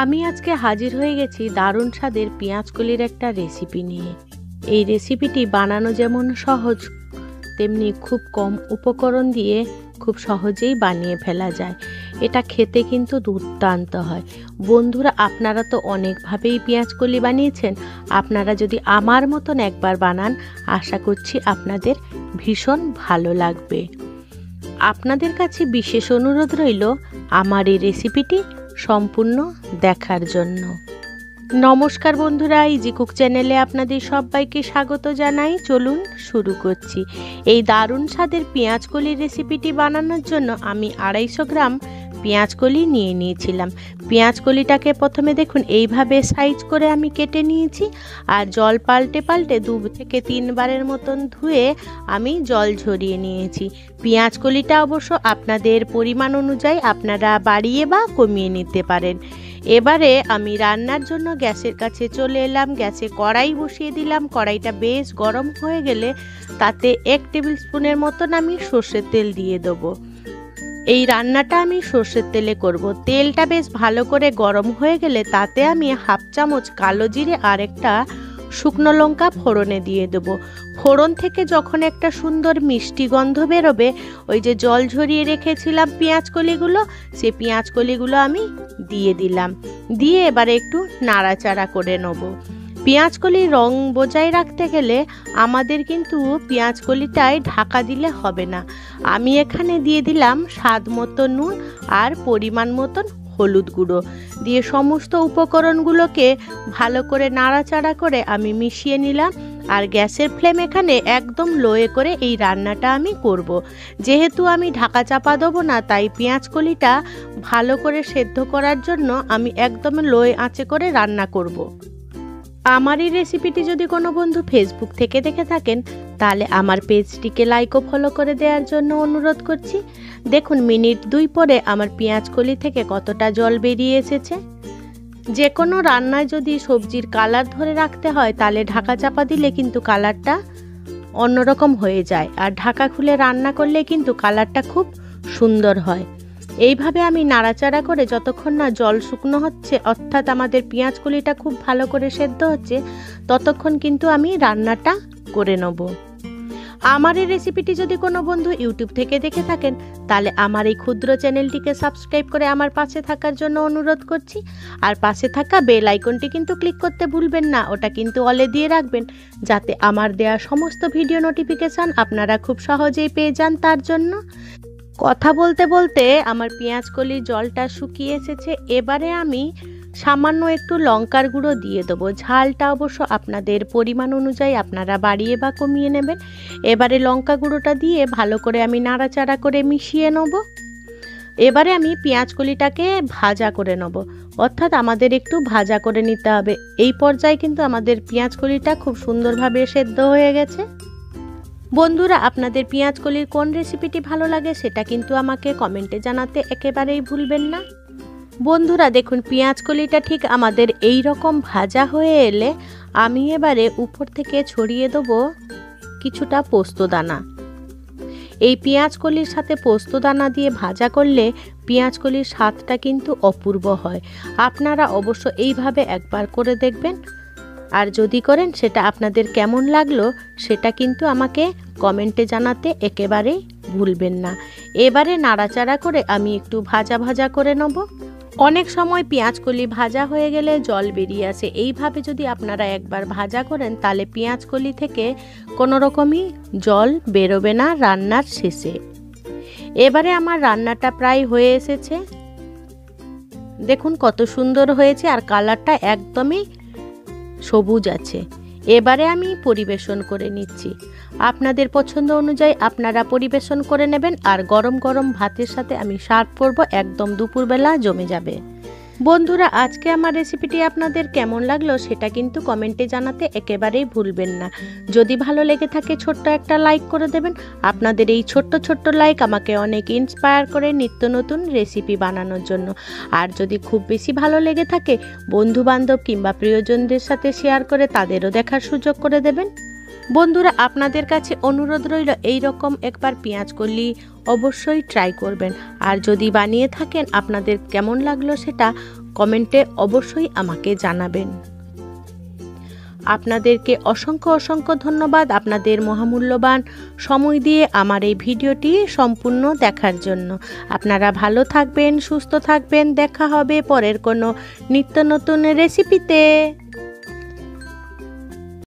আমি আজকে হাজির হয়ে গেছি দারুণ স্বাদের পেঁয়াজকলির একটা রেসিপি নিয়ে। এই রেসিপিটি বানানো যেমন সহজ, তেমনি খুব কম উপকরণ দিয়ে খুব সহজেই বানিয়ে ফেলা যায়। এটা খেতে কিন্তু দুর্দান্ত হয়। বন্ধুরা, আপনারা তো অনেকভাবেই পেঁয়াজকলি বানিয়েছেন। আপনারা যদি আমার মতন একবার বানান, আশা করছি আপনাদের ভীষণ ভালো লাগবে। আপনাদের কাছে বিশেষ অনুরোধ রইল আমার এই রেসিপিটি সম্পূর্ণ দেখার জন্য। নমস্কার বন্ধুরা, ইজি কুক চ্যানেলে আপনাদের সবাইকে স্বাগত জানাই। চলুন শুরু করছি। এই দারুণ স্বাদের পেঁয়াজকলির রেসিপিটি বানানোর জন্য আমি 250 গ্রাম পেঁয়াজকলি নিয়ে নিয়েছিলাম। পেঁয়াজকলিটাকে প্রথমে দেখুন এইভাবে সাইজ করে আমি কেটে নিয়েছি, আর জল পাল্টে পাল্টে 2 থেকে 3 বারের মতন ধুয়ে আমি জল ঝরিয়ে নিয়েছি। পেঁয়াজকলিটা অবশ্য আপনাদের পরিমাণ অনুযায়ী আপনারা বাড়িয়ে বা কমিয়ে নিতে পারেন। এবারে আমি রান্নার জন্য গ্যাসের কাছে চলে এলাম। গ্যাসে কড়াই বসিয়ে দিলাম। কড়াইটা বেশ গরম হয়ে গেলে তাতে 1 টেবিল স্পুনের মতন আমি সর্ষের তেল দিয়ে দেবো। এই রান্নাটা আমি সর্ষের তেলে করব। তেলটা বেশ ভালো করে গরম হয়ে গেলে তাতে আমি 1/2 চামচ কালো জিরে আর একটা শুকনো লঙ্কা ফোড়নে দিয়ে দেবো। ফোড়ন থেকে যখন একটা সুন্দর মিষ্টি গন্ধ বেরোবে, ওই যে জল ঝরিয়ে রেখেছিলাম পেঁয়াজকলিগুলো, সেই পেঁয়াজকলিগুলো আমি দিয়ে দিলাম। দিয়ে এবারে একটু নাড়াচাড়া করে নেব। পেঁয়াজকলির রং বজায় রাখতে গেলে আমাদের কিন্তু পেঁয়াজকলিটায় ঢাকা দিলে হবে না। আমি এখানে দিয়ে দিলাম স্বাদ মতো নুন আর পরিমাণ মতন হলুদ গুঁড়ো দিয়ে সমস্ত উপকরণগুলোকে ভালো করে নাড়াচাড়া করে আমি মিশিয়ে নিলাম। আর গ্যাসের ফ্লেম এখানে একদম লোয়ে করে এই রান্নাটা আমি করব। যেহেতু আমি ঢাকা চাপা দেবো না, তাই পেঁয়াজকলিটা ভালো করে সেদ্ধ করার জন্য আমি একদম লোয়ে আঁচে করে রান্না করব। আমার এই রেসিপিটি যদি কোনো বন্ধু ফেসবুক থেকে দেখে থাকেন, তাহলে আমার পেজটিকে লাইক ও ফলো করে দেওয়ার জন্য অনুরোধ করছি। দেখুন, মিনিট 2 পরে আমার পেঁয়াজকলি থেকে কতটা জল বেরিয়ে এসেছে। যে কোনো রান্নায় যদি সবজির কালার ধরে রাখতে হয়, তাহলে ঢাকা চাপা দিলে কিন্তু কালারটা অন্যরকম হয়ে যায়, আর ঢাকা খুলে রান্না করলে কিন্তু কালারটা খুব সুন্দর হয়। এইভাবে আমি নাড়াচাড়া করে যতক্ষণ না জল শুকনো হচ্ছে, অর্থাৎ আমাদের পেঁয়াজকলিটা খুব ভালো করে সেদ্ধ হচ্ছে, ততক্ষণ কিন্তু আমি রান্নাটা করে নেব। আমার এই রেসিপিটি যদি কোনো বন্ধু ইউটিউব থেকে দেখে থাকেন, তাহলে আমার এই ক্ষুদ্র চ্যানেলটিকে সাবস্ক্রাইব করে আমার পাশে থাকার জন্য অনুরোধ করছি। আর পাশে থাকা বেল আইকনটি কিন্তু ক্লিক করতে ভুলবেন না, ওটা কিন্তু অলে দিয়ে রাখবেন, যাতে আমার দেওয়া সমস্ত ভিডিও নোটিফিকেশান আপনারা খুব সহজেই পেয়ে যান। তার জন্য কথা বলতে বলতে আমার পেঁয়াজকলির জলটা শুকিয়ে এসেছে। এবারে আমি সামান্য একটু লঙ্কার গুঁড়ো দিয়ে দেবো। ঝালটা অবশ্য আপনাদের পরিমাণ অনুযায়ী আপনারা বাড়িয়ে বা কমিয়ে নেবেন। এবারে লঙ্কা গুঁড়োটা দিয়ে ভালো করে আমি নাড়াচাড়া করে মিশিয়ে নেব। এবারে আমি পেঁয়াজকলিটাকে ভাজা করে নেব, অর্থাৎ আমাদের একটু ভাজা করে নিতে হবে। এই পর্যায়ে কিন্তু আমাদের পেঁয়াজকলিটা খুব সুন্দরভাবে সেদ্ধ হয়ে গেছে। বন্ধুরা, আপনাদের পেঁয়াজকলির কোন রেসিপিটি ভালো লাগে সেটা কিন্তু আমাকে কমেন্টে জানাতে একেবারেই ভুলবেন না। বন্ধুরা দেখুন, পেঁয়াজকলিটা ঠিক আমাদের এই রকম ভাজা হয়ে এলে আমি এবারে উপর থেকে ছড়িয়ে দেবো কিছুটা পোস্তদানা। এই পেঁয়াজকলির সাথে পোস্তদানা দিয়ে ভাজা করলে পেঁয়াজকলির স্বাদটা কিন্তু অপূর্ব হয়। আপনারা অবশ্য এইভাবে একবার করে দেখবেন, আর যদি করেন সেটা আপনাদের কেমন লাগলো সেটা কিন্তু আমাকে কমেন্টে জানাতে একেবারেই ভুলবেন না। এবারে নাড়াচাড়া করে আমি একটু ভাজা ভাজা করে নেব। অনেক সময় পেঁয়াজকলি ভাজা হয়ে গেলে জল বেরিয়ে আসে। এইভাবে যদি আপনারা একবার ভাজা করেন, তাহলে পেঁয়াজকলি থেকে কোনো রকমই জল বেরোবে না রান্নার শেষে। এবারে আমার রান্নাটা প্রায় হয়ে এসেছে। দেখুন কত সুন্দর হয়েছে, আর কালারটা একদমই সবুজ আছে। এবারে আমি পরিবেশন করে নিচ্ছি। আপনাদের পছন্দ অনুযায়ী আপনারা পরিবেশন করে নেবেন। আর গরম গরম ভাতের সাথে আমি সার্ভ করব, একদম দুপুরবেলা জমে যাবে। বন্ধুরা, আজকে আমার রেসিপিটি আপনাদের কেমন লাগলো সেটা কিন্তু কমেন্টে জানাতে একেবারেই ভুলবেন না। যদি ভালো লেগে থাকে ছোট্ট একটা লাইক করে দেবেন। আপনাদের এই ছোট্ট ছোট্ট লাইক আমাকে অনেক ইন্সপায়ার করে নিত্য নতুন রেসিপি বানানোর জন্য। আর যদি খুব বেশি ভালো লেগে থাকে, বন্ধু বান্ধব কিংবা প্রিয়জনদের সাথে শেয়ার করে তাদেরও দেখার সুযোগ করে দেবেন। বন্ধুরা, আপনাদের কাছে অনুরোধ রইল এই রকম একবার পেঁয়াজকলি অবশ্যই ট্রাই করবেন। আর যদি বানিয়ে থাকেন, আপনাদের কেমন লাগলো সেটা কমেন্টে অবশ্যই আমাকে জানাবেন। আপনাদেরকে অসংখ্য অসংখ্য ধন্যবাদ আপনাদের মহামূল্যবান সময় দিয়ে আমার এই ভিডিওটি সম্পূর্ণ দেখার জন্য। আপনারা ভালো থাকবেন, সুস্থ থাকবেন। দেখা হবে পরের কোনো নিত্য নতুন রেসিপিতে।